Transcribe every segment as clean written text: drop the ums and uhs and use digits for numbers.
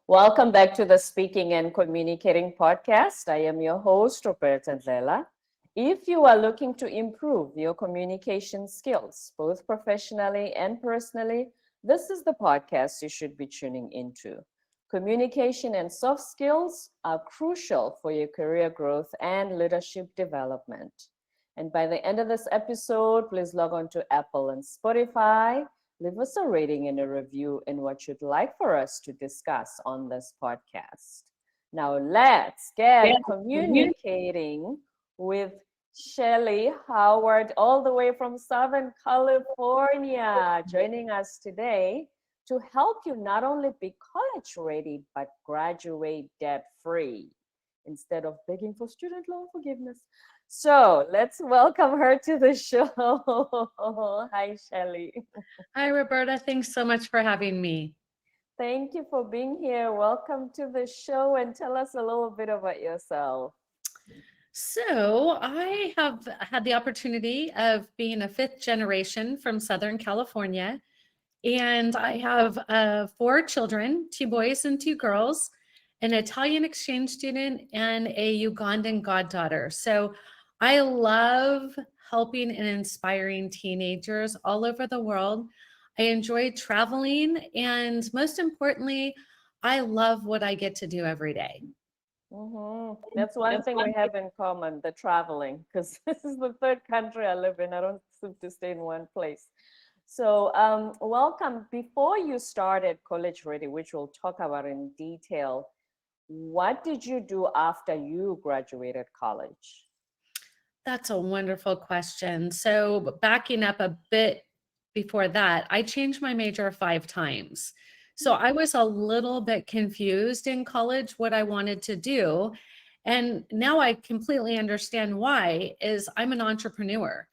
Welcome back to the Speaking and Communicating podcast. I am your host, Roberta Angela. If you are looking to improve your communication skills, both professionally and personally, this is the podcast you should be tuning into. Communication and soft skills are crucial for your career growth and leadership development. And by the end of this episode, please log on to Apple and Spotify. Leave us a rating and a review in what you'd like for us to discuss on this podcast. Now, let's get communicating with Shelley Howard, all the way from Southern California, joining us today to help you not only be college ready, but graduate debt free instead of begging for student loan forgiveness. So let's welcome her to the show. Hi, Shelley. Hi, Roberta. Thanks so much for having me. Thank you for being here. Welcome to the show and tell us a little bit about yourself. So, I have had the opportunity of being a fifth generation from Southern California, and I have four children, two boys and two girls, an Italian exchange student, and a Ugandan goddaughter. So, I love helping and inspiring teenagers all over the world. I enjoy traveling, and most importantly, I love what I get to do every day. That's one thing we have in common, the traveling, because this is the third country I live in. I don't seem to stay in one place. So welcome. Before you started College Ready, which we'll talk about in detail, what did you do after you graduated college? That's a wonderful question. So, backing up a bit before that, I changed my major 5 times. So, I was a little bit confused in college what I wanted to do. And now I completely understand why is I'm an entrepreneur.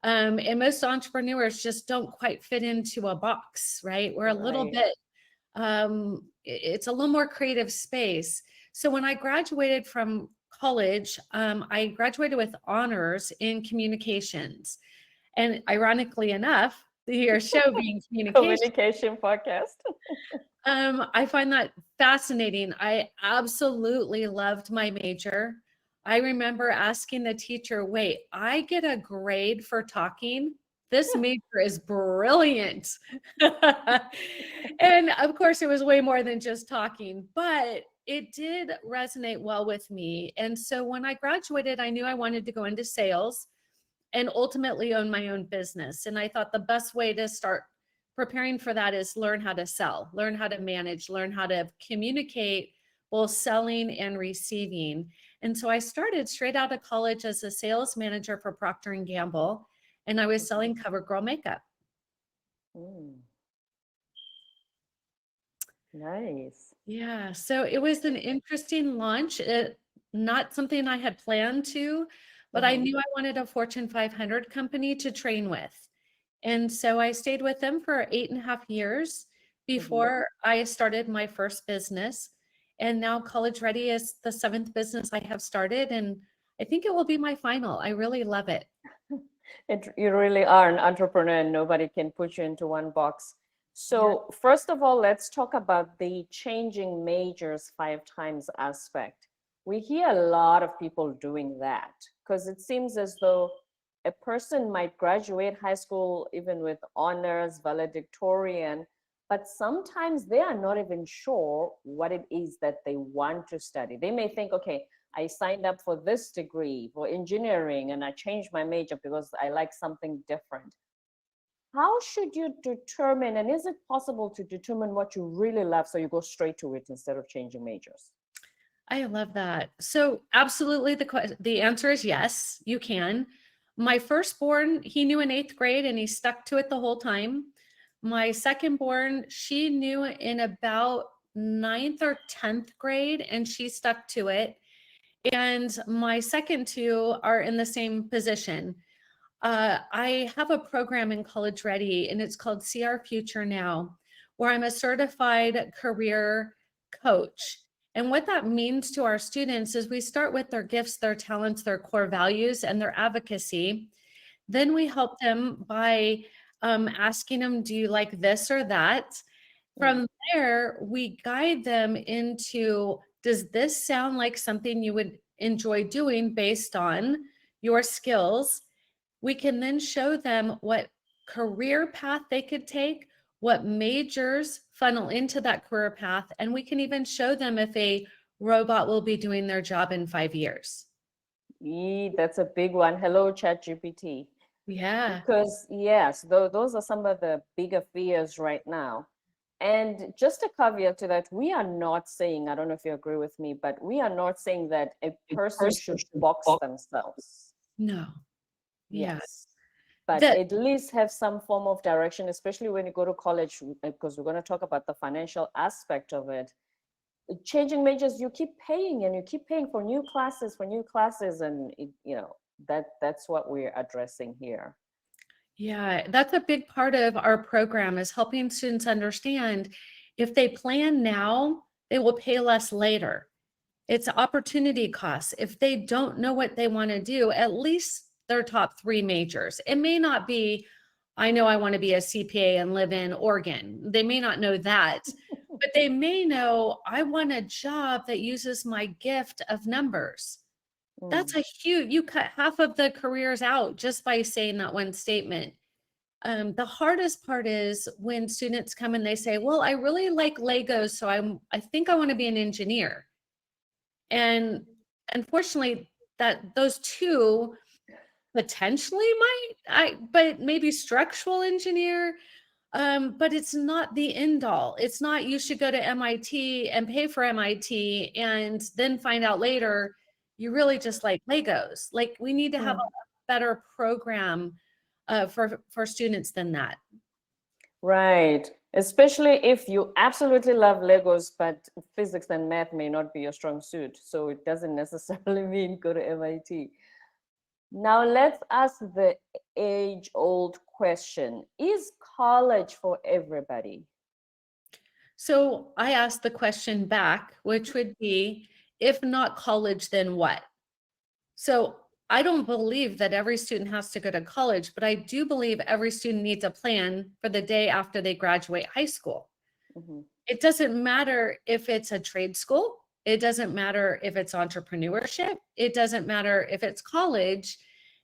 And most entrepreneurs just don't quite fit into a box, right? We're a little Right. bit, it's a little more creative space. So when I graduated from college, I graduated with honors in communications. And ironically enough, your show being communication, Communication podcast. I find that fascinating. I absolutely loved my major. I remember asking the teacher, wait, I get a grade for talking? This major is brilliant. And of course, it was way more than just talking, but it did resonate well with me. And so when I graduated, I knew I wanted to go into sales and ultimately own my own business. And I thought the best way to start preparing for that is learn how to sell, learn how to manage, learn how to communicate, both selling and receiving. And so I started straight out of college as a sales manager for Procter and Gamble, and I was selling CoverGirl makeup. Mm, nice. Yeah, so it was an interesting launch. Not something I had planned to, but I knew I wanted a Fortune 500 company to train with. And so I stayed with them for 8.5 years before I started my first business. And now College Ready is the seventh business I have started, and I think it will be my final. I really love it. You really are an entrepreneur and nobody can put you into one box. So, first of all, let's talk about the changing majors 5 times aspect. We hear a lot of people doing that because it seems as though a person might graduate high school even with honors, valedictorian, but sometimes they are not even sure what it is that they want to study. They may think, okay, I signed up for this degree for engineering and I changed my major because I like something different. How should you determine, and is it possible to determine what you really love so you go straight to it instead of changing majors? I love that. So absolutely the answer is yes, you can. My firstborn, he knew in 8th grade and he stuck to it the whole time. My secondborn, she knew in about 9th or 10th grade and she stuck to it. And my second two are in the same position. I have a program in College Ready, and it's called See Our Future Now, where I'm a certified career coach. And what that means to our students is we start with their gifts, their talents, their core values, and their advocacy. Then we help them by asking them, do you like this or that? Mm. From there, we guide them into, does this sound like something you would enjoy doing based on your skills? We can then show them what career path they could take, what majors funnel into that career path, and we can even show them if a robot will be doing their job in 5 years. That's a big one. Hello, ChatGPT. Yeah. Because yes, those are some of the bigger fears right now. And just a caveat to that, we are not saying, I don't know if you agree with me, but we are not saying that a person should box themselves. No. Yeah. Yes. But The at least have some form of direction, especially when you go to college, because we're going to talk about the financial aspect of it. Changing majors, you keep paying and you keep paying for new classes, and that's what we're addressing here. Yeah, that's a big part of our program, is helping students understand if they plan now, they will pay less later. It's opportunity costs. If they don't know what they want to do, at least their top 3 majors. It may not be, I know I want to be a CPA and live in Oregon. They may not know that, but they may know, I want a job that uses my gift of numbers. That's a huge, you cut half of the careers out just by saying that one statement. The hardest part is when students come and they say, well, I really like Legos, so I think I want to be an engineer. And unfortunately, that those two potentially but maybe structural engineer, but it's not the end all. It's not, you should go to MIT and pay for MIT and then find out later you really just like Legos. Like, we need to have a better program for students than that. Right. Especially if you absolutely love Legos, but physics and math may not be your strong suit. So it doesn't necessarily mean go to MIT. Now let's ask the age-old question. Is college for everybody? So I asked the question back, which would be, if not college, then what? So I don't believe that every student has to go to college, but I do believe every student needs a plan for the day after they graduate high school. Mhm. It doesn't matter if it's a trade school. It doesn't matter if it's entrepreneurship. It doesn't matter if it's college,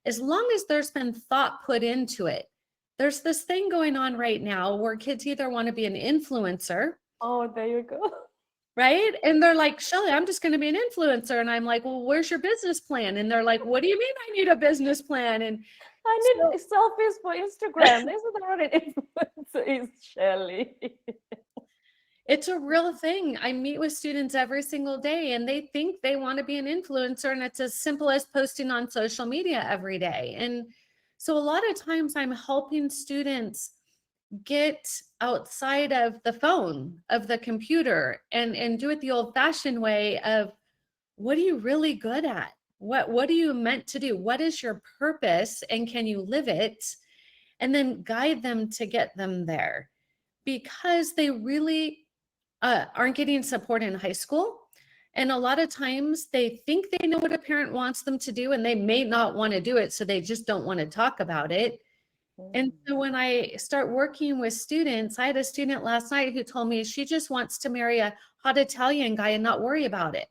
as long as there's been thought put into it. There's this thing going on right now where kids either want to be an influencer, Oh, there you go. right? And they're like, Shelley, I'm just going to be an influencer. And I'm like, well, where's your business plan? And they're like, what do you mean I need a business plan? And I so need selfies for Instagram. This is what an influencer is, Shelley. it's a real thing. I meet with students every single day and they think they want to be an influencer, and it's as simple as posting on social media every day. And so a lot of times I'm helping students get outside of the phone, of the computer, and do it the old fashioned way of, what are you really good at? What are you meant to do? What is your purpose, and can you live it? And then guide them to get them there, because they really aren't getting support in high school. And a lot of times they think they know what a parent wants them to do, and they may not want to do it. So they just don't want to talk about it. And so when I start working with students, I had a student last night who told me she just wants to marry a hot Italian guy and not worry about it.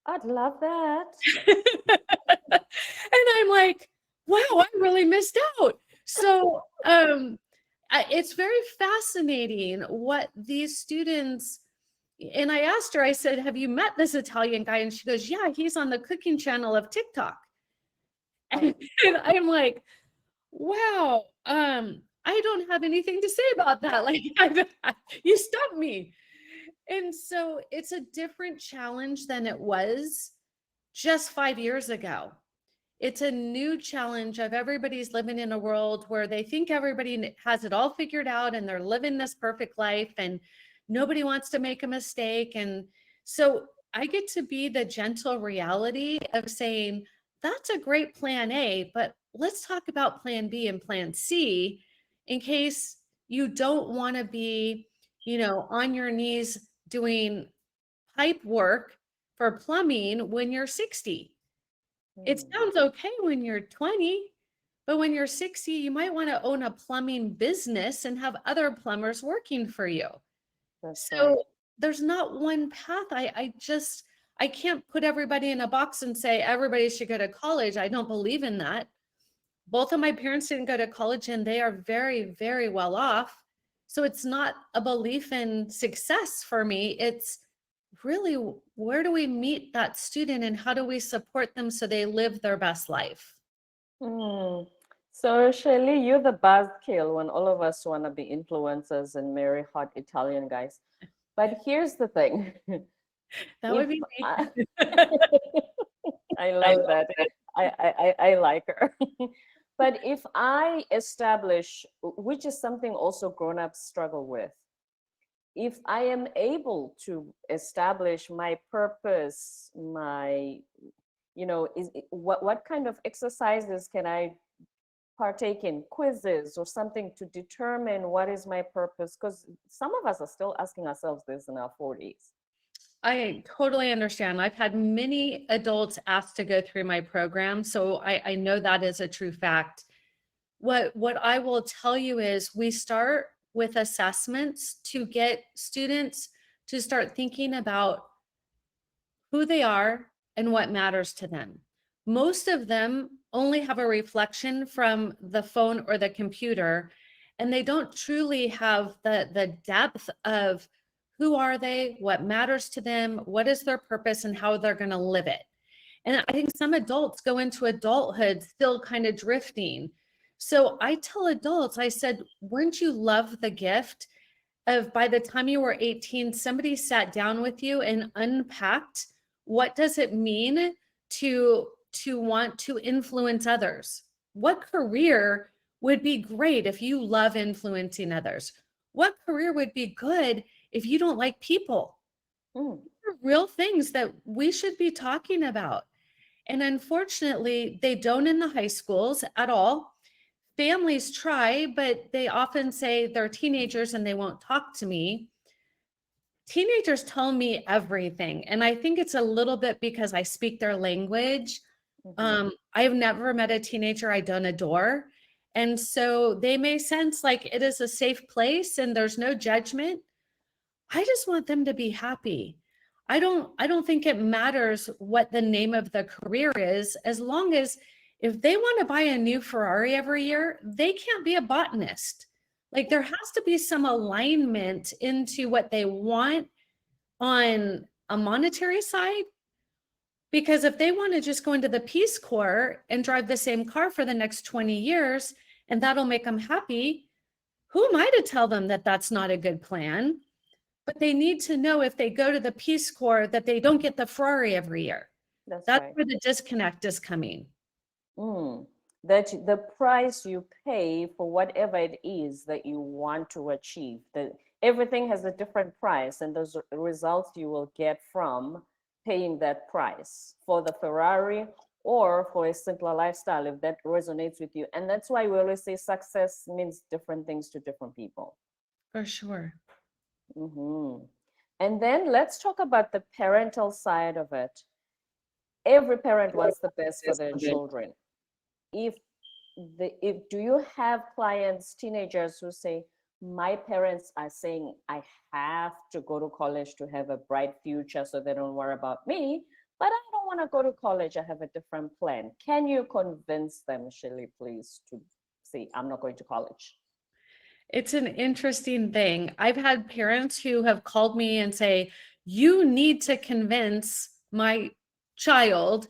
I'd love that. And I'm like, wow, I really missed out. So it's very fascinating what these students, and I asked her, I said, have you met this Italian guy? And she goes, yeah, he's on the cooking channel of TikTok. And I'm like, wow, I don't have anything to say about that. Like, you stumped me. And so it's a different challenge than it was just 5 years ago. It's a new challenge of everybody's living in a world where they think everybody has it all figured out and they're living this perfect life and nobody wants to make a mistake. And so I get to be the gentle reality of saying, that's a great plan A, but let's talk about plan B and plan C in case you don't want to be, on your knees doing pipe work for plumbing when you're 60. It sounds okay when you're 20, but when you're 60, you might want to own a plumbing business and have other plumbers working for you. That's right. So there's not one path. I can't put everybody in a box and say everybody should go to college. I don't believe in that. Both of my parents didn't go to college and they are very, very well off. So it's not a belief in success for me. It's really, where do we meet that student and how do we support them so they live their best life? Mm. So, Shelley, you're the buzzkill when all of us want to be influencers and marry hot Italian guys. But here's the thing. That If would be me. I, I like that. I like her. But if I establish, which is something also grown-ups struggle with, if I am able to establish my purpose, my, what kind of exercises can I partake in, quizzes or something to determine what is my purpose? Because some of us are still asking ourselves this in our 40s. I totally understand. I've had many adults ask to go through my program, so I know that is a true fact. What I will tell you is we start with assessments to get students to start thinking about who they are and what matters to them. Most of them only have a reflection from the phone or the computer, and they don't truly have the depth of who are they, what matters to them, what is their purpose, and how they're going to live it. And I think some adults go into adulthood still kind of drifting. So I tell adults, I said, wouldn't you love the gift of by the time you were 18, somebody sat down with you and unpacked what does it mean to want to influence others? What career would be great if you love influencing others? What career would be good if you don't like people? Mm. Real things that we should be talking about. And unfortunately, they don't in the high schools at all. Families try, but they often say they're teenagers and they won't talk to me. Teenagers tell me everything. And I think it's a little bit because I speak their language. Mhm. I've never met a teenager I don't adore. And so they may sense like it is a safe place and there's no judgment. I just want them to be happy. I don't think it matters what the name of the career is, as long as if they want to buy a new Ferrari every year, they can't be a botanist. Like there has to be some alignment into what they want on a monetary side. Because if they want to just go into the Peace Corps and drive the same car for the next 20 years and that'll make them happy, who am I to tell them that that's not a good plan? But they need to know if they go to the Peace Corps that they don't get the Ferrari every year. That's That's right. where the disconnect is coming. Mm. That the price you pay for whatever it is that you want to achieve, that everything has a different price, and those results you will get from paying that price for the Ferrari or for a simpler lifestyle, if that resonates with you. And that's why we always say success means different things to different people. For sure. Hmm. And then let's talk about the parental side of it. Every parent wants the best for their children. If if do you have clients, teenagers who say, my parents are saying I have to go to college to have a bright future so they don't worry about me, but I don't want to go to college, I have a different plan. Can you convince them, Shelley, please, to say, I'm not going to college? It's an interesting thing. I've had parents who have called me and say, you need to convince my child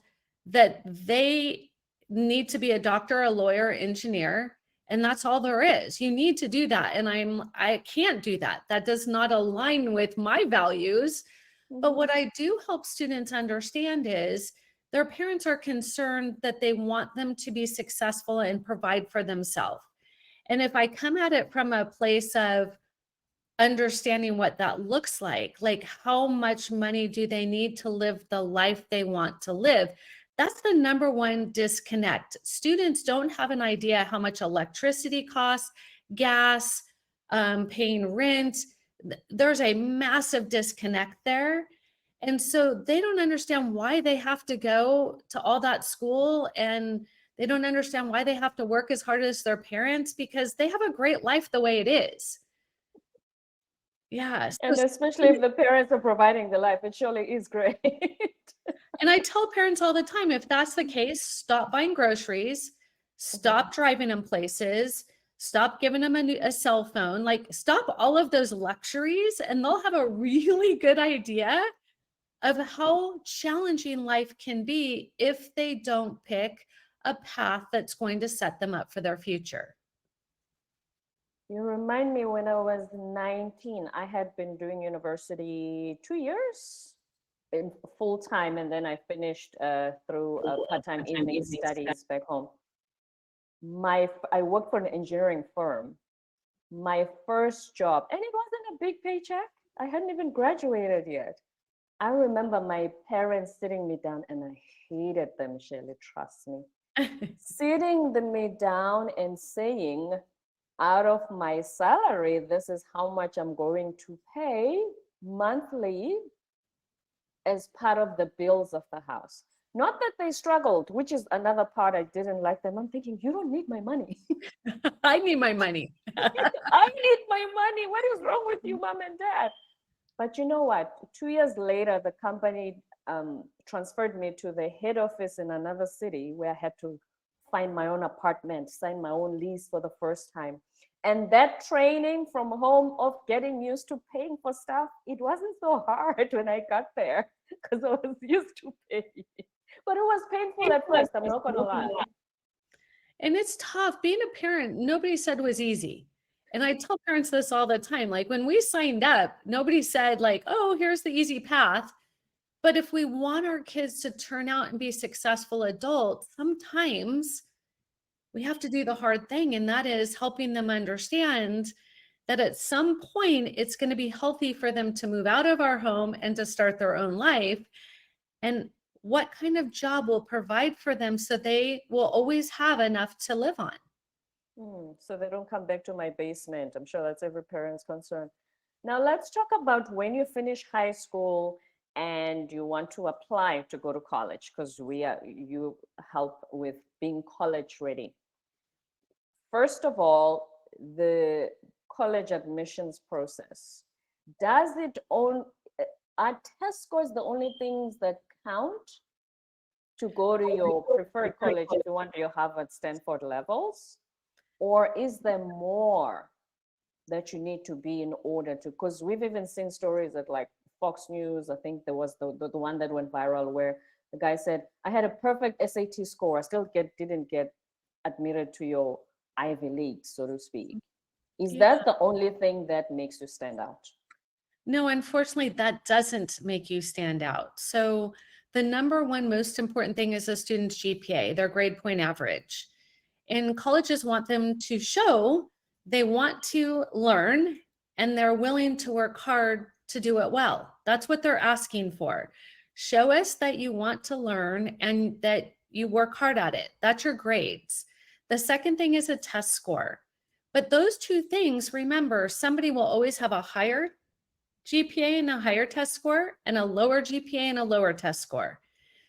that they need to be a doctor, a lawyer, engineer, and that's all there is. You need to do that. And I can't do that. That does not align with my values. But what I do help students understand is their parents are concerned that they want them to be successful and provide for themselves. And if I come at it from a place of understanding what that looks like how much money do they need to live the life they want to live? That's the number one disconnect. Students don't have an idea how much electricity costs, gas, paying rent. There's a massive disconnect there. And so they don't understand why they have to go to all that school, and they don't understand why they have to work as hard as their parents because they have a great life the way it is. Yeah. So And especially if the parents are providing the life, it surely is great. and I tell parents all the time, if that's the case, stop buying groceries, stop driving them places, stop giving them a cell phone, like stop all of those luxuries, and they'll have a really good idea of how challenging life can be if they don't pick a path that's going to set them up for their future. You remind me when I was 19, I had been doing university 2 years in full time, and then I finished through part-time evening studies back home. I worked for an engineering firm. My first job, and it wasn't a big paycheck. I hadn't even graduated yet. I remember my parents sitting me down, and I hated them, Shelley, trust me. Sitting me down and saying, out of my salary, this is how much I'm going to pay monthly as part of the bills of the house. Not that they struggled, which is another part I didn't like them. I'm thinking, you don't need my money. I need my money. I need my money. What is wrong with you, mom and dad? But you know what? 2 years later, the company transferred me to the head office in another city where I had to find my own apartment, sign my own lease for the first time. And that training from home of getting used to paying for stuff, it wasn't so hard when I got there because I was used to paying. But it was painful at first, I'm not gonna lie. And it's tough. Being a parent, nobody said was easy. And I tell parents this all the time. Like when we signed up, nobody said like, oh, here's the easy path. But if we want our kids to turn out and be successful adults, sometimes we have to do the hard thing. And that is helping them understand that at some point it's going to be healthy for them to move out of our home and to start their own life. And what kind of job will provide for them so they will always have enough to live on. So they don't come back to my basement. I'm sure that's every parent's concern. Now let's talk about when you finish high school and you want to apply to go to college, because you help with being college ready. First of all, the college admissions process. Are test scores the only things that count to go to your preferred college if you want your Harvard, Stanford levels? Or is there more that you need to be in order to, because we've even seen stories at like Fox News, I think there was the one that went viral where the guy said, I had a perfect SAT score, I still didn't get admitted to your Ivy League, so to speak. Is that the only thing that makes you stand out? No, unfortunately, that doesn't make you stand out. So the number one most important thing is a student's GPA, their grade point average. And colleges want them to show they want to learn and they're willing to work hard to do it well. That's what they're asking for. Show us that you want to learn and that you work hard at it. That's your grades. The second thing is a test score. But those two things, remember, somebody will always have a higher GPA and a higher test score and a lower GPA and a lower test score.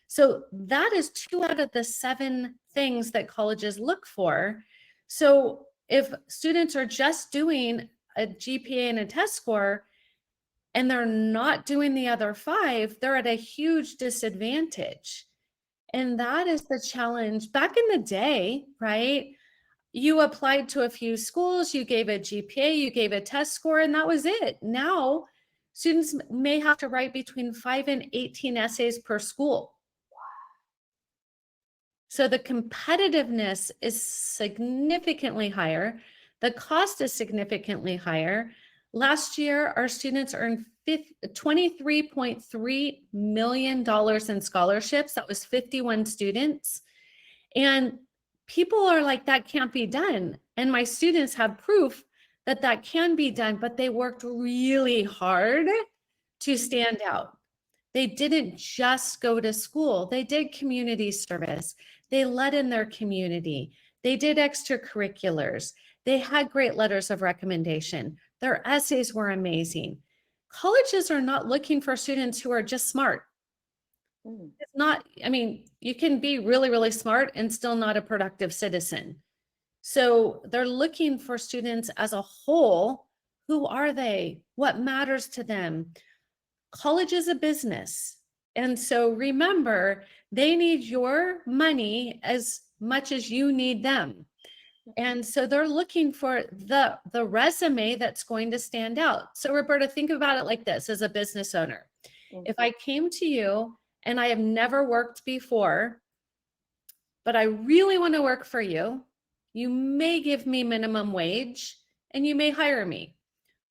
So that is 2 out of the 7 things that colleges look for. So if students are just doing a GPA and a test score and they're not doing the other 5, they're at a huge disadvantage. And that is the challenge. Back in the day, right? You applied to a few schools, you gave a GPA, you gave a test score, and that was it. Now, students may have to write between 5 and 18 essays per school. So the competitiveness is significantly higher. The cost is significantly higher. Last year, our students earned $23.3 million in scholarships. That was 51 students. And people are like, that can't be done. And my students have proof that that can be done, but they worked really hard to stand out. They didn't just go to school. They did community service. They led in their community. They did extracurriculars. They had great letters of recommendation. Their essays were amazing. Colleges are not looking for students who are just smart. It's not, I mean, you can be really, really smart and still not a productive citizen. So they're looking for students as a whole Who are they? What matters to them? College is a business. And so remember, they need your money as much as you need them. And so they're looking for the resume that's going to stand out. So Roberta, think about it like this as a business owner. If I came to you and I have never worked before, but I really want to work for you, you may give me minimum wage and you may hire me.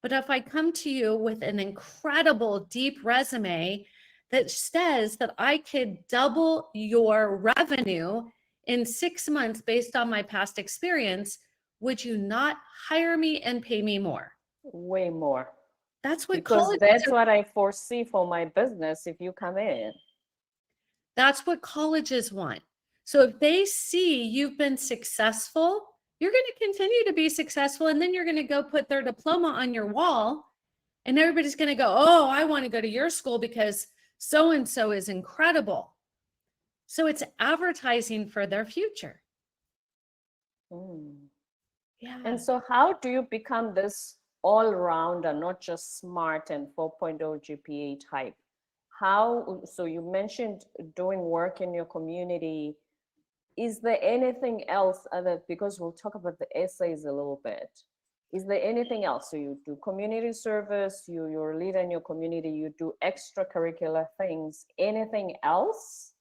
But if I come to you with an incredible deep resume that says that I could double your revenue in 6 months based on my past experience, would you not hire me and pay me more? Way more. That's what Because colleges that's are. what I foresee for my business if you come in. That's what colleges want. So if they see you've been successful, you're going to continue to be successful, and then you're going to go put their diploma on your wall, and everybody's going to go, oh, I want to go to your school because so-and-so is incredible. So it's advertising for their future. Yeah. And so how do you become this all-rounder, not just smart and 4.0 GPA type? How, so you mentioned doing work in your community. Is there anything else other, because we'll talk about the essays a little bit. Is there anything else? So you do community service, you're a leader in your community, you do extracurricular things, anything else?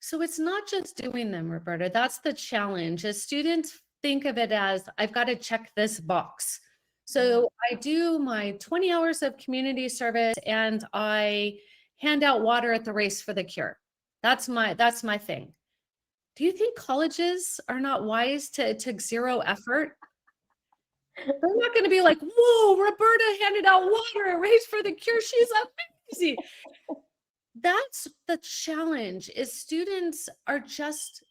So it's not just doing them, Roberta. That's the challenge. As students think of it as, I've got to check this box. So I do my 20 hours of community service and I hand out water at the Race for the Cure. That's my thing. Do you think colleges are not wise to zero effort? They're not going to be like, whoa, Roberta handed out water at Race for the Cure. She's amazing. That's the challenge, is students are just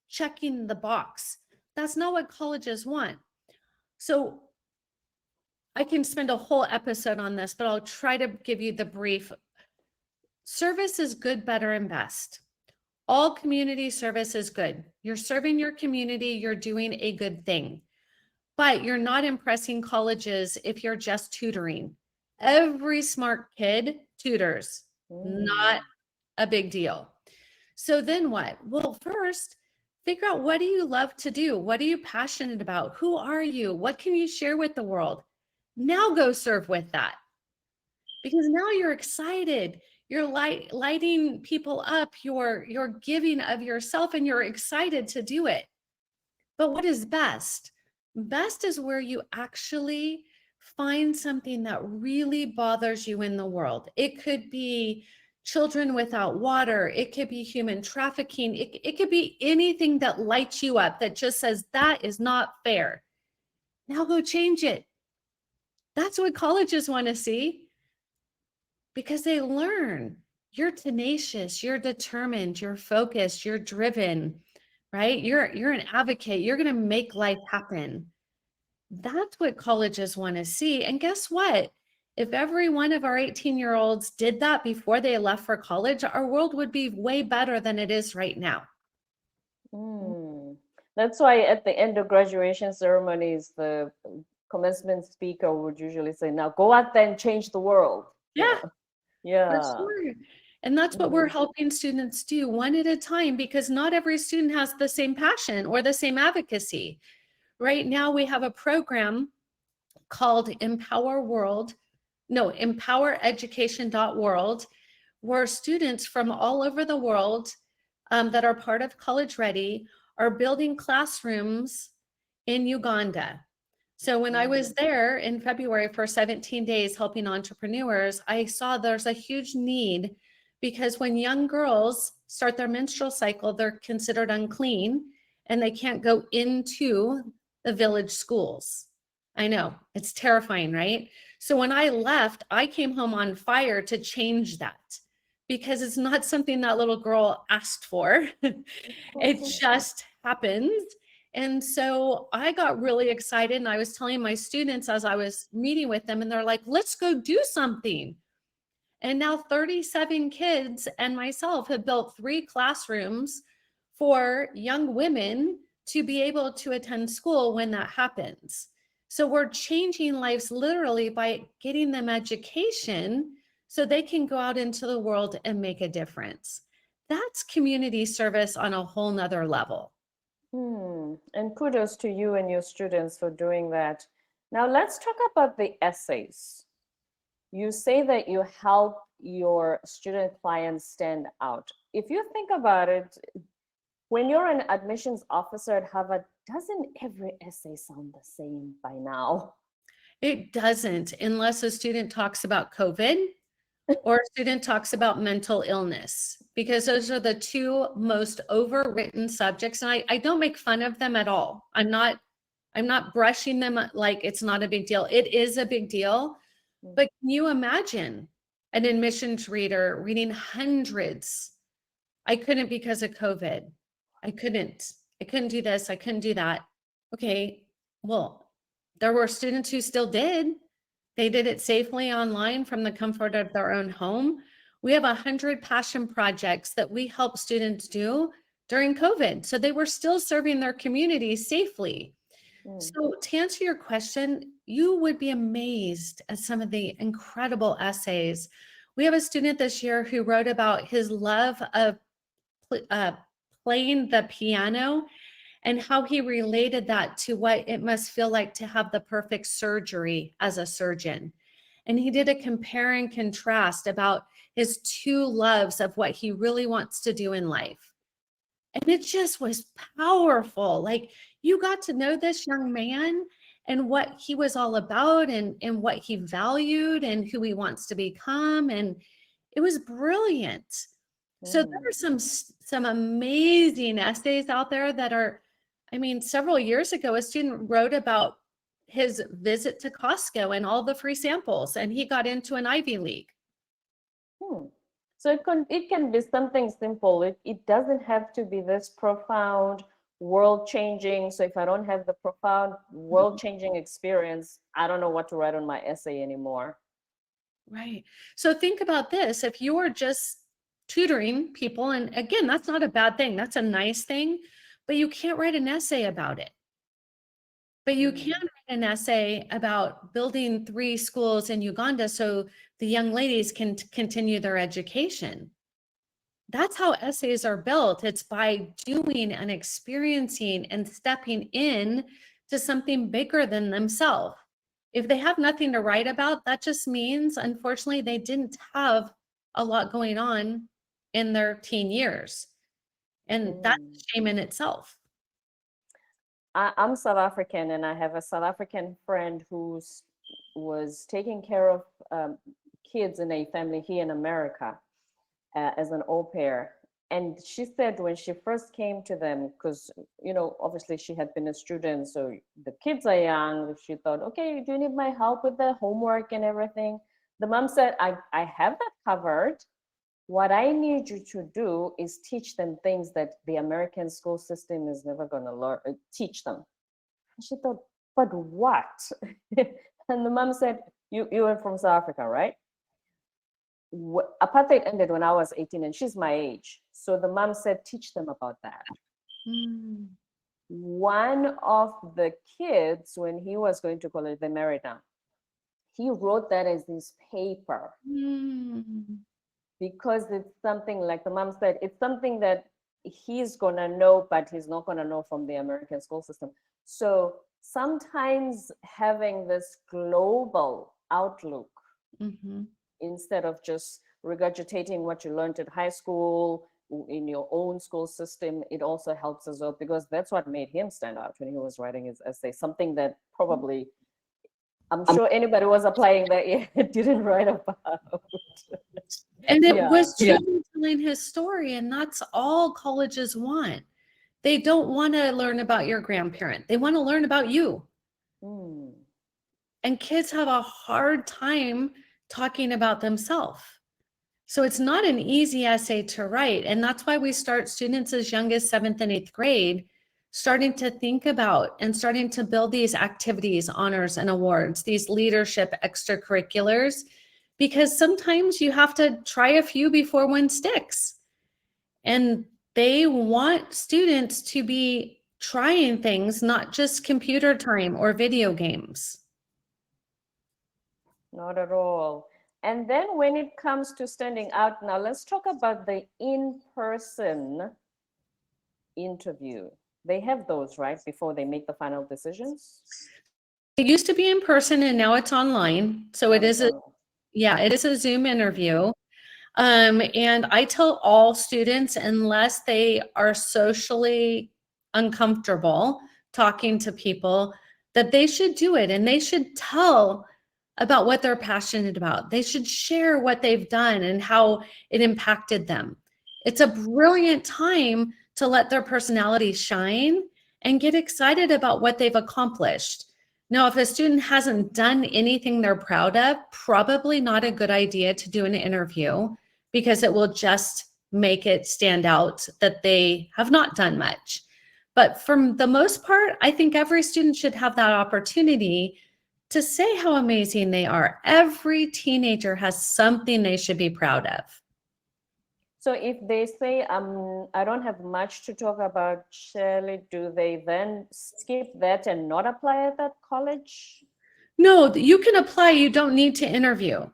checking the box. That's not what colleges want. So I can spend a whole episode on this, but I'll try to give you the brief. Service is good, better, and best. All community service is good. You're serving your community, you're doing a good thing. But you're not impressing colleges if you're just tutoring. Every smart kid tutors, not a big deal. So then what? Well, first, figure out, what do you love to do? What are you passionate about? Who are you? What can you share with the world? Now go serve with that. Because now you're excited. You're lighting people up. You're giving of yourself and you're excited to do it. But what is best? Best is where you actually find something that really bothers you in the world. It could be children without water. It could be human trafficking. It could be anything that lights you up, that just says that is not fair. Now go change it. That's what colleges want to see, because they learn you're tenacious, you're determined, you're focused, you're driven, right? You're an advocate. You're going to make life happen. That's what colleges want to see. And guess what? If every one of our 18-year-olds did that before they left for college, our world would be way better than it is right now. That's why at the end of graduation ceremonies, the commencement speaker would usually say, now go out there and change the world. Yeah. Yeah. For sure. And that's what we're helping students do, one at a time, because not every student has the same passion or the same advocacy. Right now we have a program called empowereducation.world, where students from all over the world that are part of College Ready are building classrooms in Uganda. So when I was there in February for 17 days helping entrepreneurs, I saw there's a huge need, because when young girls start their menstrual cycle, they're considered unclean and they can't go into the village schools. I know, it's terrifying, right? So when I left, I came home on fire to change that, because it's not something that little girl asked for. It just happens. And so I got really excited, and I was telling my students as I was meeting with them, and they're like, let's go do something. And now 37 kids and myself have built 3 classrooms for young women to be able to attend school when that happens. So we're changing lives literally by getting them education so they can go out into the world and make a difference. That's community service on a whole nother level. And kudos to you and your students for doing that. Now let's talk about the essays. You say that you help your student clients stand out. If you think about it, when you're an admissions officer at Harvard, doesn't every essay sound the same by now? It doesn't, unless a student talks about COVID or a student talks about mental illness, because those are the two most overwritten subjects. And I don't make fun of them at all. I'm not brushing them like it's not a big deal. It is a big deal. But can you imagine an admissions reader reading hundreds? I couldn't because of COVID. I couldn't do this. I couldn't do that. Okay, well, there were students who still did. They did it safely online from the comfort of their own home. We have 100 passion projects that we help students do during COVID. So they were still serving their community safely. So to answer your question, you would be amazed at some of the incredible essays. We have a student this year who wrote about his love of playing the piano and how he related that to what it must feel like to have the perfect surgery as a surgeon. And he did a compare and contrast about his two loves of what he really wants to do in life. And it just was powerful. Like, you got to know this young man and what he was all about and what he valued and who he wants to become. And it was brilliant. So there are some amazing essays out there that are, I mean, several years ago, a student wrote about his visit to Costco and all the free samples, and he got into an Ivy League. So it can be something simple. It doesn't have to be this profound, world-changing. So if I don't have the profound, world-changing experience, I don't know what to write on my essay anymore. Right. So think about this. If you're just tutoring people, and again, that's not a bad thing. That's a nice thing, but you can't write an essay about it. But you can write an essay about building 3 schools in Uganda so the young ladies can continue their education. That's how essays are built. It's by doing and experiencing and stepping in to something bigger than themselves. If they have nothing to write about, that just means, unfortunately, they didn't have a lot going on in their teen years. And that's a shame in itself. I'm South African, and I have a South African friend who was taking care of kids in a family here in America as an au pair. And she said when she first came to them, because, you know, obviously she had been a student, so the kids are young, she thought, okay, do you need my help with the homework and everything? The mom said, I have that covered. What I need you to do is teach them things that the American school system is never going to teach them. And she thought, but what? And the mom said, you were from South Africa, right? Apartheid ended when I was 18 and she's my age. So the mom said, teach them about that. One of the kids, when he was going to college, they married now. He wrote that as his paper. Because it's something, like the mom said, it's something that he's gonna know, but he's not gonna know from the American school system. So sometimes having this global outlook, instead of just regurgitating what you learned at high school, in your own school system, it also helps as well, because that's what made him stand out when he was writing his essay, something that probably, I'm sure anybody was applying that didn't write about. And it was truly telling his story, and that's all colleges want. They don't want to learn about your grandparent. They want to learn about you. And kids have a hard time talking about themselves. So it's not an easy essay to write. And that's why we start students as young as 7th and 8th grade starting to think about and starting to build these activities, honors and awards, these leadership extracurriculars, because sometimes you have to try a few before one sticks. And they want students to be trying things, not just computer time or video games. Not at all. And then when it comes to standing out, now let's talk about the in-person interview. They have those, right, before they make the final decisions? It used to be in person and now it's online. So it is a, Online. yeah, it is a Zoom interview. And I tell all students, unless they are socially uncomfortable talking to people, that they should do it and they should tell about what they're passionate about. They should share what they've done and how it impacted them. It's a brilliant time to let their personality shine and get excited about what they've accomplished. Now, if a student hasn't done anything they're proud of, probably not a good idea to do an interview, because it will just make it stand out that they have not done much. But for the most part, I think every student should have that opportunity to say how amazing they are. Every teenager has something they should be proud of. So if they say, I don't have much to talk about, Shelley, do they then skip that and not apply at that college? No, you can apply. You don't need to interview.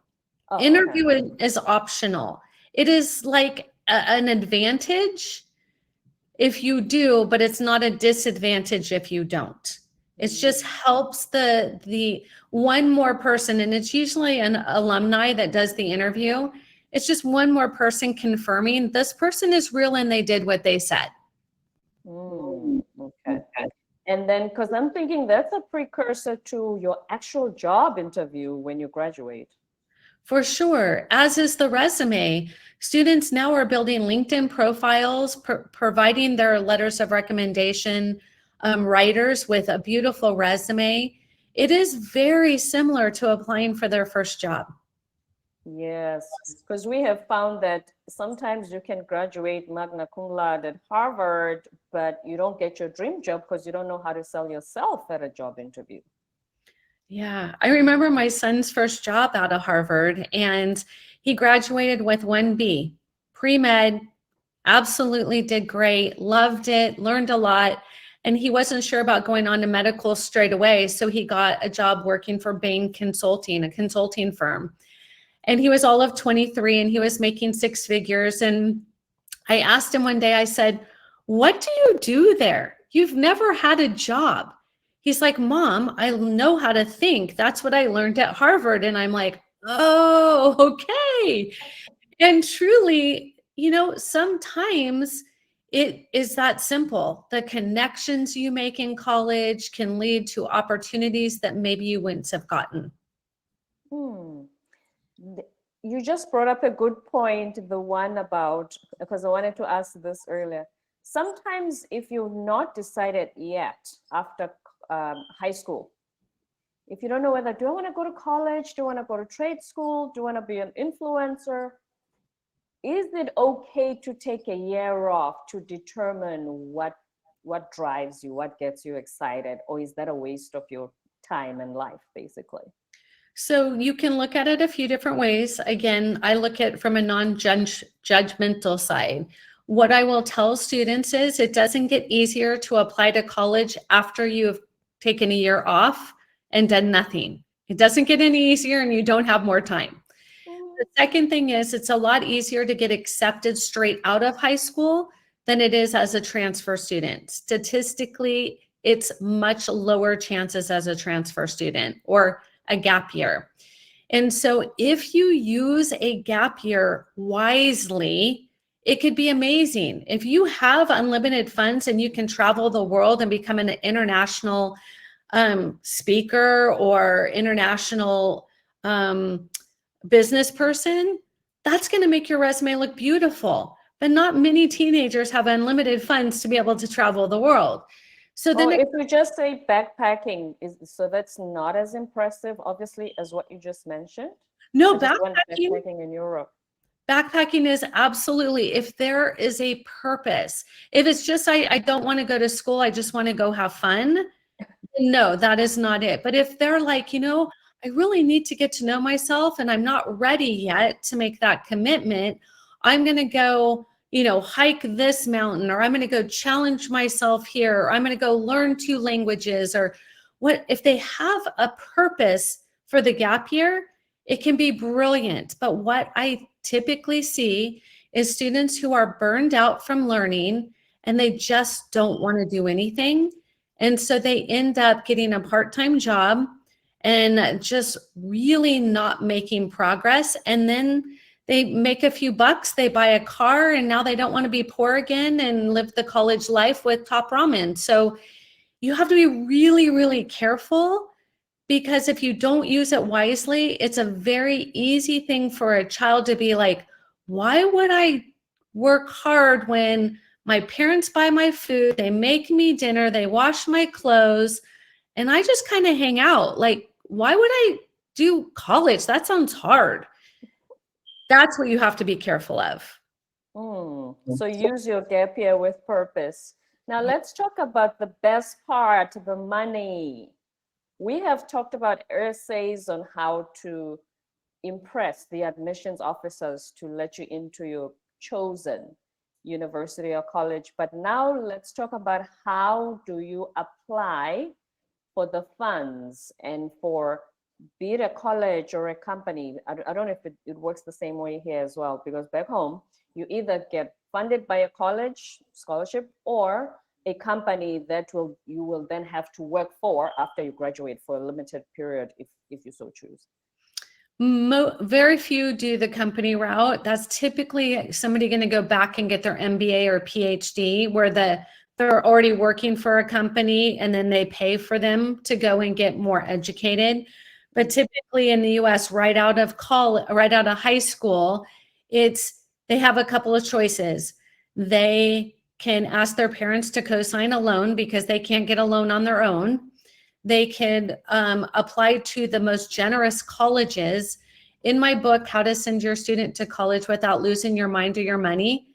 Oh, Interview is optional. It is like an advantage if you do, but it's not a disadvantage if you don't. It just helps the one more person, and it's usually an alumni that does the interview. It's just one more person confirming this person is real and they did what they said. Okay. And then, because I'm thinking that's a precursor to your actual job interview when you graduate. For sure, as is the resume. Students now are building LinkedIn profiles, providing their letters of recommendation, writers with a beautiful resume. It is very similar to applying for their first job. Yes, because we have found that sometimes you can graduate magna cum laude at Harvard, but you don't get your dream job because you don't know how to sell yourself at a job interview. Yeah, I remember my son's first job out of Harvard, and he graduated with 1B, pre-med, absolutely did great, loved it, learned a lot, and he wasn't sure about going on to medical straight away, so he got a job working for Bain Consulting, a consulting firm. And he was all of 23 and he was making 6 figures. And I asked him one day, I said, "What do you do there? You've never had a job." He's like, "Mom, I know how to think. That's what I learned at Harvard." And I'm like, "Oh, okay." And truly, you know, sometimes it is that simple. The connections you make in college can lead to opportunities that maybe you wouldn't have gotten. You just brought up a good point, the one about, because I wanted to ask this earlier. Sometimes if you've not decided yet after high school, if you don't know whether, do I want to go to college? Do I want to go to trade school? Do I want to be an influencer? Is it okay to take a year off to determine what drives you, what gets you excited? Or is that a waste of your time and life, basically? So you can look at it a few different ways. Again, I look at it from a non-judgmental side. What I will tell students is it doesn't get easier to apply to college after you've taken a year off and done nothing. It doesn't get any easier and you don't have more time. The second thing is it's a lot easier to get accepted straight out of high school than it is as a transfer student. Statistically, it's much lower chances as a transfer student or a gap year. And so if you use a gap year wisely, it could be amazing. If you have unlimited funds and you can travel the world and become an international speaker or international business person, that's going to make your resume look beautiful. But not many teenagers have unlimited funds to be able to travel the world. So then if you just say backpacking, so that's not as impressive, obviously, as what you just mentioned? No, backpacking in Europe. Backpacking is absolutely, if there is a purpose. If it's just, I don't want to go to school, I just want to go have fun. No, that is not it. But if they're like, you know, I really need to get to know myself and I'm not ready yet to make that commitment, I'm going to go hike this mountain, or I'm going to go challenge myself here, or I'm going to go learn 2 languages, or what if they have a purpose for the gap year, it can be brilliant. But what I typically see is students who are burned out from learning and they just don't want to do anything. And so they end up getting a part-time job and just really not making progress. And then they make a few bucks, they buy a car, and now they don't want to be poor again and live the college life with top ramen. So you have to be really, really careful, because if you don't use it wisely, it's a very easy thing for a child to be like, why would I work hard when my parents buy my food, they make me dinner, they wash my clothes, and I just kind of hang out? Like, why would I do college? That sounds hard. That's what you have to be careful of. So use your gap year with purpose. Now let's talk about the best part, the money. We have talked about essays on how to impress the admissions officers to let you into your chosen university or college. But now let's talk about how do you apply for the funds and for be it a college or a company. I don't know if it works the same way here as well, because back home, you either get funded by a college scholarship or a company that you will then have to work for after you graduate for a limited period if you so choose. Very few do the company route. That's typically somebody going to go back and get their MBA or PhD, where they're already working for a company and then they pay for them to go and get more educated. But typically in the US, right out of high school, they have a couple of choices. They can ask their parents to co-sign a loan because they can't get a loan on their own. They can apply to the most generous colleges. In my book, How to Send Your Student to College Without Losing Your Mind or Your Money,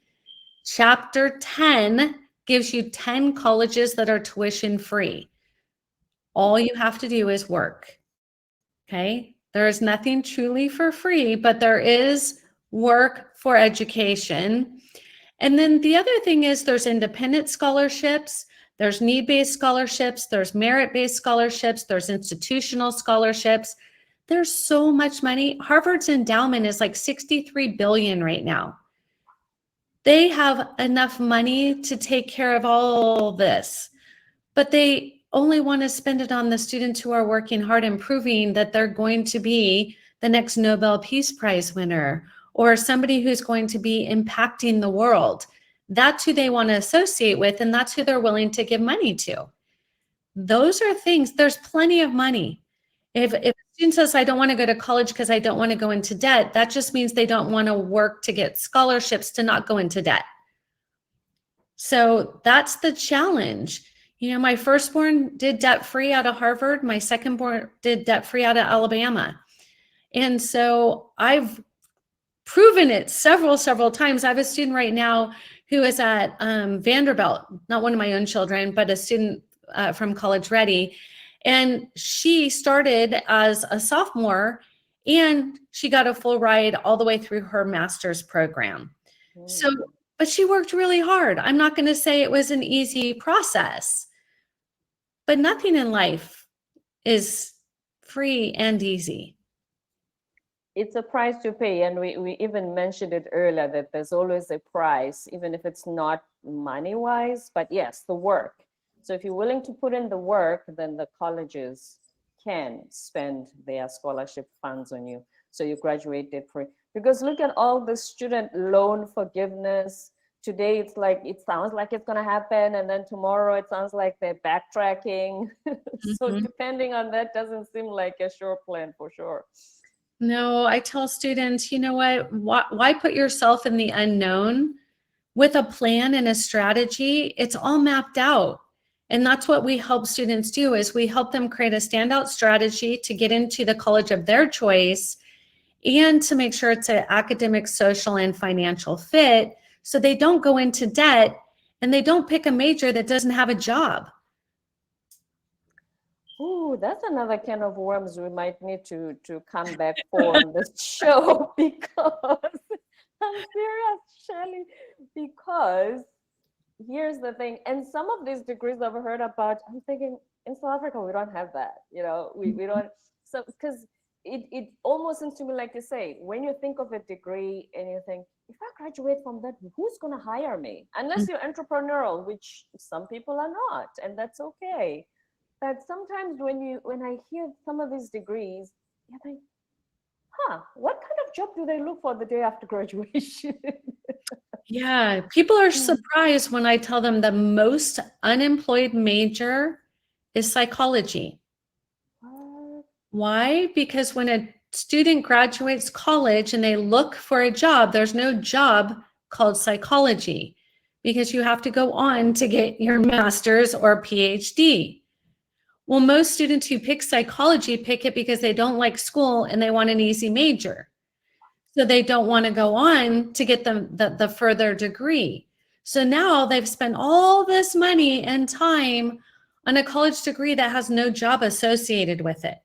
Chapter 10 gives you 10 colleges that are tuition free. All you have to do is work. Okay? There is nothing truly for free, but there is work for education. And then the other thing is there's independent scholarships, there's need-based scholarships, there's merit-based scholarships, there's institutional scholarships. There's so much money. Harvard's endowment is like $63 billion right now. They have enough money to take care of all this, but they only want to spend it on the students who are working hard and proving that they're going to be the next Nobel Peace Prize winner or somebody who's going to be impacting the world. That's who they want to associate with, and that's who they're willing to give money to. Those are things, there's plenty of money. If a student says, I don't want to go to college because I don't want to go into debt, that just means they don't want to work to get scholarships to not go into debt. So that's the challenge. My firstborn did debt-free out of Harvard. My secondborn did debt-free out of Alabama. And so I've proven it several times. I have a student right now who is at Vanderbilt, not one of my own children, but a student from College Ready. And she started as a sophomore and she got a full ride all the way through her master's program. So, but she worked really hard. I'm not going to say it was an easy process, but nothing in life is free and easy. It's a price to pay. And we even mentioned it earlier that there's always a price, even if it's not money-wise, but yes, the work. So if you're willing to put in the work, then the colleges can spend their scholarship funds on you. So you graduate debt-free. Because look at all the student loan forgiveness. Today, it's like, it sounds like it's going to happen. And then tomorrow, it sounds like they're backtracking. So depending on that, doesn't seem like a sure plan for sure. No, I tell students, you know what? Why put yourself in the unknown? With a plan and a strategy, it's all mapped out. And that's what we help students do, is we help them create a standout strategy to get into the college of their choice and to make sure it's an academic, social, and financial fit, so they don't go into debt and they don't pick a major that doesn't have a job. Oh, that's another can of worms we might need to come back for on this show, because I'm serious, Shelley, because here's the thing, and some of these degrees I've heard about, I'm thinking in South Africa we don't have that, we don't. So because it almost seems to me like you say, when you think of a degree and you think, if I graduate from that, who's going to hire me? Unless you're entrepreneurial, which some people are not, and that's okay. But sometimes when I hear some of these degrees, you think, what kind of job do they look for the day after graduation? Yeah, people are surprised when I tell them the most unemployed major is psychology. Why? Because when a student graduates college and they look for a job, there's no job called psychology because you have to go on to get your master's or PhD. Well, most students who pick psychology pick it because they don't like school and they want an easy major. So they don't want to go on to get the further degree. So now they've spent all this money and time on a college degree that has no job associated with it.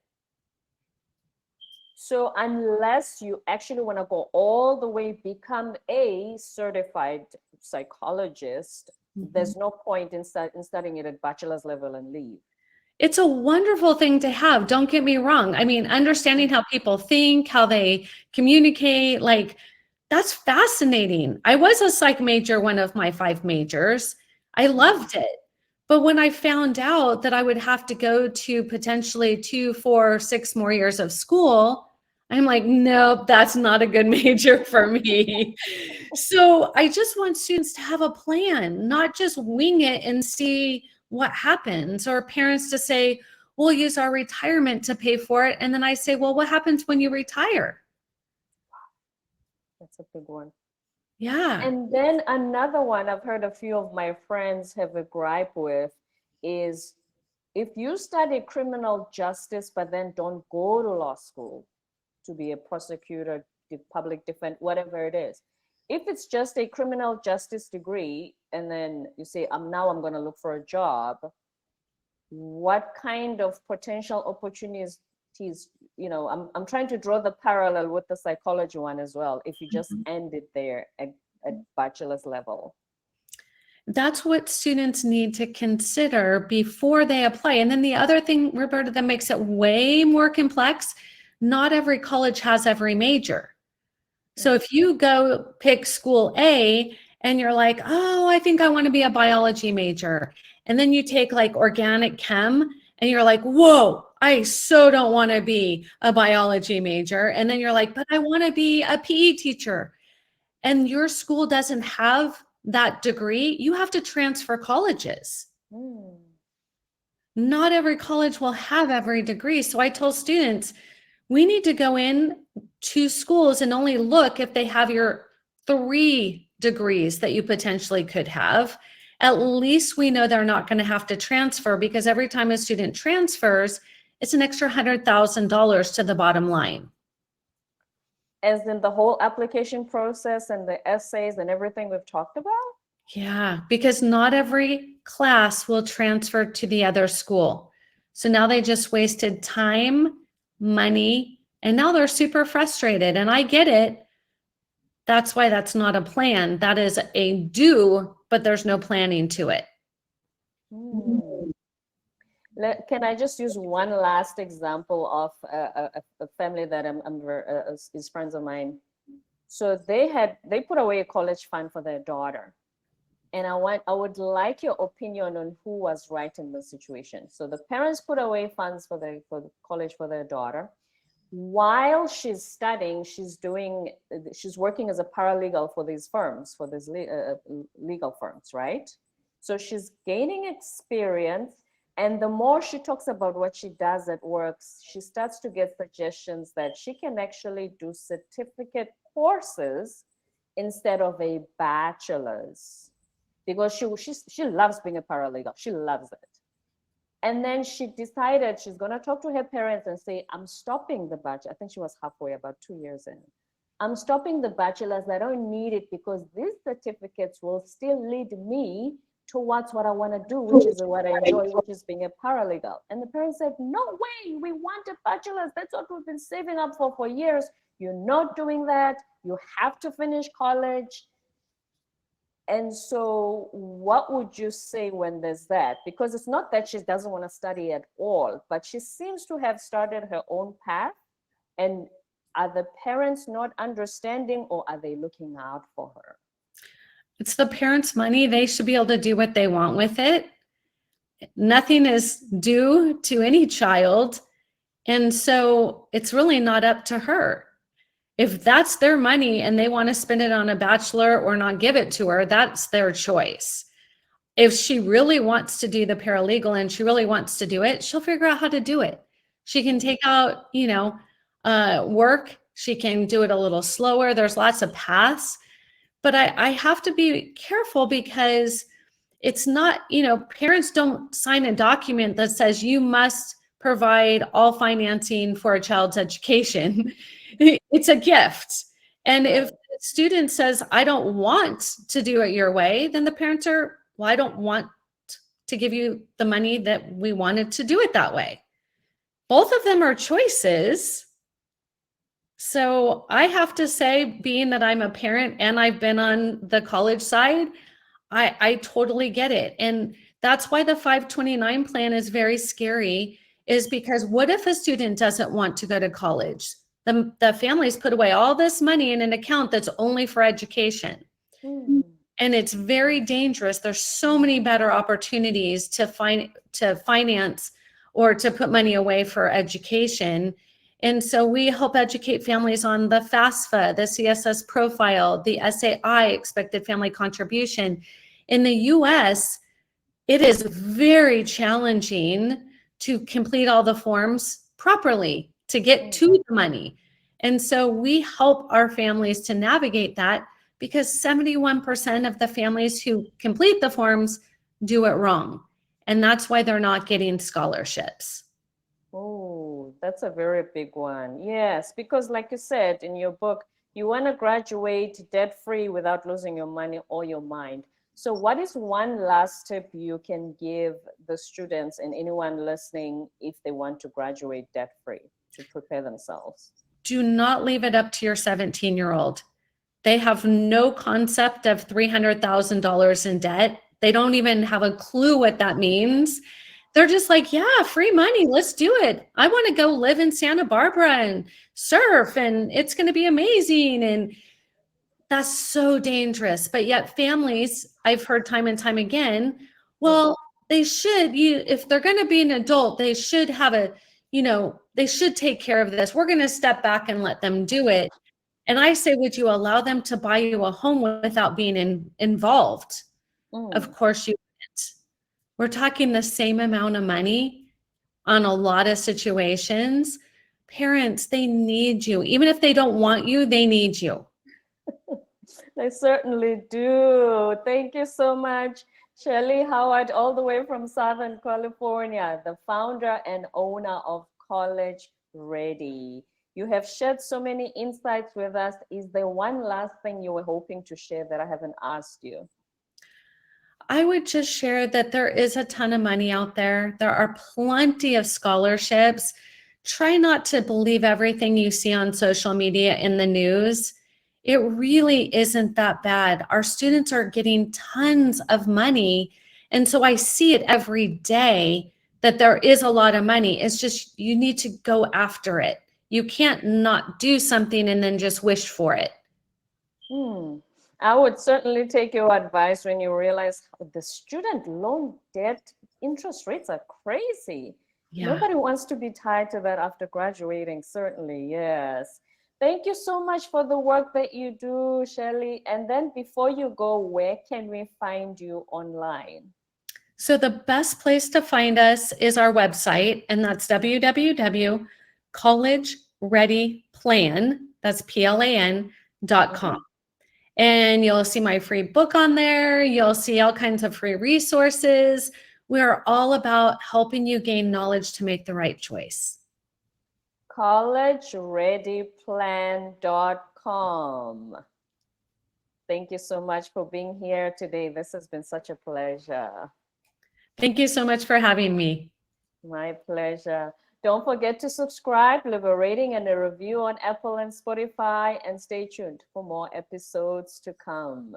So unless you actually want to go all the way, become a certified psychologist, there's no point in studying it at bachelor's level and leave. It's a wonderful thing to have. Don't get me wrong. I mean, understanding how people think, how they communicate, like that's fascinating. I was a psych major, one of my 5 majors. I loved it. But when I found out that I would have to go to potentially 2, 4, 6 more years of school, I'm like, nope, that's not a good major for me. So I just want students to have a plan, not just wing it and see what happens, or parents to say, we'll use our retirement to pay for it. And then I say, well, what happens when you retire? That's a big one. Yeah. And then another one I've heard a few of my friends have a gripe with is, if you study criminal justice, but then don't go to law school to be a prosecutor, public defense, whatever it is. If it's just a criminal justice degree, and then you say, I'm going to look for a job, what kind of potential opportunities, I'm trying to draw the parallel with the psychology one as well, if you just end it there at bachelor's level. That's what students need to consider before they apply. And then the other thing, Roberta, that makes it way more complex, not every college has every major. So if you go pick school A and you're like, oh, I think I want to be a biology major. And then you take like organic chem and you're like, whoa, I so don't want to be a biology major. And then you're like, but I want to be a PE teacher. And your school doesn't have that degree, you have to transfer colleges. Not every college will have every degree. So I tell students, we need to go in to schools and only look if they have your 3 degrees that you potentially could have. At least we know they're not going to have to transfer, because every time a student transfers, it's an extra $100,000 to the bottom line. As in the whole application process and the essays and everything we've talked about? Yeah, because not every class will transfer to the other school. So now they just wasted time, money, and now they're super frustrated. And I get it. That's why that's not a plan. That is a do, but there's no planning to it. Can I just use one last example of a family that is friends of mine? So they put away a college fund for their daughter. And I would like your opinion on who was right in the situation. So the parents put away funds for the college for their daughter. While she's studying, she's working as a paralegal for these firms, for these legal firms, right? So she's gaining experience. And the more she talks about what she does at work, she starts to get suggestions that she can actually do certificate courses instead of a bachelor's, because she loves being a paralegal. She loves it. And then she decided she's going to talk to her parents and say, I'm stopping the bachelor. I think she was halfway, about 2 years in. I'm stopping the bachelor's. I don't need it because these certificates will still lead me towards what I want to do, which is what I enjoy, which is being a paralegal. And the parents said, no way, we want a bachelor's. That's what we've been saving up for years. You're not doing that. You have to finish college. And so what would you say when there's that? Because it's not that she doesn't want to study at all, but she seems to have started her own path. And are the parents not understanding, or are they looking out for her? It's the parents' money. They should be able to do what they want with it. Nothing is due to any child. And so it's really not up to her. If that's their money and they want to spend it on a bachelor or not give it to her, that's their choice. If she really wants to do the paralegal and she really wants to do it, she'll figure out how to do it. She can take out, work. She can do it a little slower. There's lots of paths, but I have to be careful because it's not, parents don't sign a document that says you must provide all financing for a child's education. It's a gift. And if the student says, I don't want to do it your way, then the parents are, well, I don't want to give you the money that we wanted to do it that way. Both of them are choices. So I have to say, being that I'm a parent and I've been on the college side, I totally get it. And that's why the 529 plan is very scary, is because what if a student doesn't want to go to college? The families put away all this money in an account that's only for education. And it's very dangerous. There's so many better opportunities to finance or to put money away for education. And so we help educate families on the FAFSA, the CSS profile, the SAI, expected family contribution. In the US, it is very challenging to complete all the forms properly to get to the money. And so we help our families to navigate that, because 71% of the families who complete the forms do it wrong. And that's why they're not getting scholarships. Oh, that's a very big one. Yes, because like you said in your book, you want to graduate debt-free without losing your money or your mind. So what is one last tip you can give the students and anyone listening if they want to graduate debt-free to prepare themselves? Do not leave it up to your 17-year-old. They have no concept of $300,000 in debt. They don't even have a clue what that means. They're just like, yeah, free money, let's do it. I want to go live in Santa Barbara and surf, and it's going to be amazing. And that's so dangerous. But yet families, I've heard time and time again, well, they should, if they're going to be an adult, they should have they should take care of this. We're going to step back and let them do it. And I say, would you allow them to buy you a home without being involved? Of course you wouldn't. We're talking the same amount of money on a lot of situations. Parents, they need you. Even if they don't want you, they need you. They certainly do. Thank you so much, Shellee Howard, all the way from Southern California, the founder and owner of College Ready. You have shared so many insights with us. Is there one last thing you were hoping to share that I haven't asked you? I would just share that there is a ton of money out there. There are plenty of scholarships. Try not to believe everything you see on social media in the news. It really isn't that bad. Our students are getting tons of money. And so I see it every day that there is a lot of money. It's just, you need to go after it. You can't not do something and then just wish for it. I would certainly take your advice when you realize the student loan debt interest rates are crazy. Yeah. Nobody wants to be tied to that after graduating, certainly, yes. Thank you so much for the work that you do, Shellee. And then before you go, where can we find you online? So the best place to find us is our website, and that's www.collegereadyplan, that's PLAN.com. And you'll see my free book on there. You'll see all kinds of free resources. We're all about helping you gain knowledge to make the right choice. collegereadyplan.com. Thank you so much for being here today. This has been such a pleasure. Thank you so much for having me. My pleasure. Don't forget to subscribe, leave a rating and a review on Apple and Spotify, and stay tuned for more episodes to come.